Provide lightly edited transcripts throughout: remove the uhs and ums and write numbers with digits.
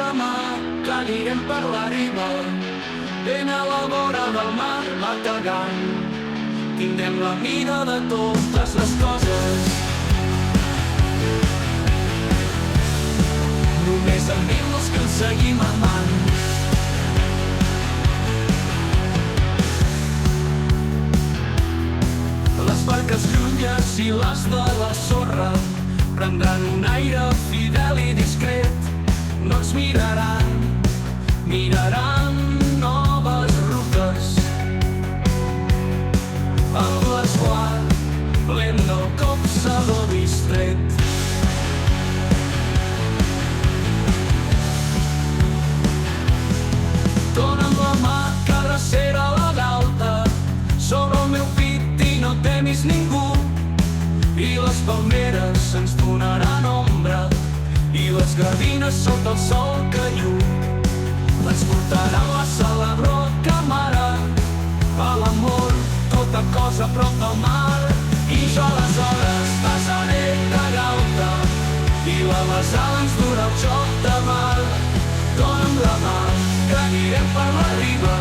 la mà, que anirem per la riba, ben a la vora del mar bategant. Tindrem la mida de totes les coses, només en dir-nos que ens seguim amant. Les barques llunyes i les de la sorra prendran un aire fidel i discret. No ens miraran, miraran noves rutes, amb l'esguard lent del copsador distret. Dóna'm la mà, que drecera la galta sobre el meu pit i no temis ningú. I les palmeres ens donaran ombra i les gavines sota el sol que lluny ens portaran la Salabro Camara, a l'amor, tota cosa a prop del mar. I jo aleshores passaré de galta i la besada ens durà el joc de mar. Dóna'm la mà, que anirem per la riba,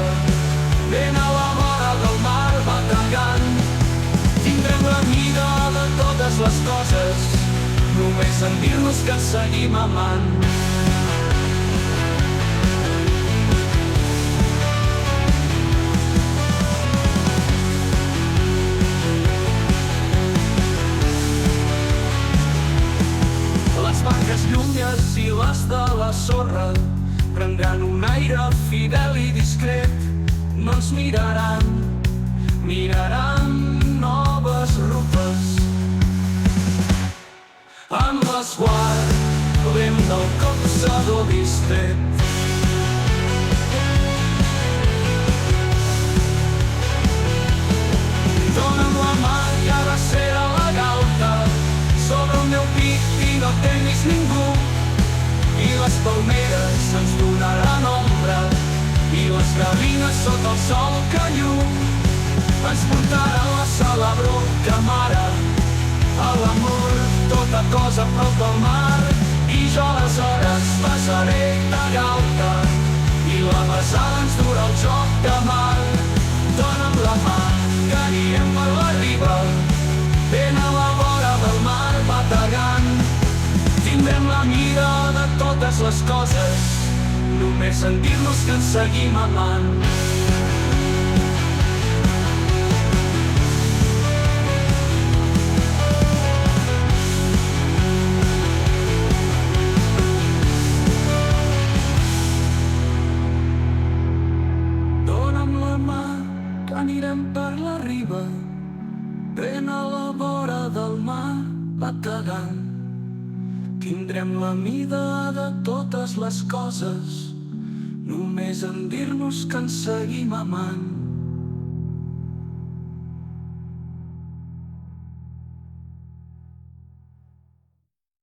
ben a la vora del mar bategant. Tindrem la mida de totes les coses, només en dir-nos que ens seguim amant. Les barques llunyes i les de la sorra prendran un aire fidel i discret. No ens miraran, miraran noves rutes, amb l'esguard lent del copsador distret. Dóna'm la mà i abracera la galta sobre el meu pit i no temis ningú. I les palmeres ens donaran ombra i les gavines sota el sol que lluny ens portaran la Salabro Camara, a l'amor, tota cosa a prop del mar. I jo aleshores passaré de galta i la besada ens durà el joc de mar. Dóna'm la mà, que anirem per la riba, ben a la vora del mar bategant. Tindrem la mida de totes les coses, només en dir-nos que ens seguim amant. Dóna'm la mà, que anirem per la riba, ben a la vora del mar bategant. Tindrem la mida de totes les coses, només en dir-nos que ens seguim amant.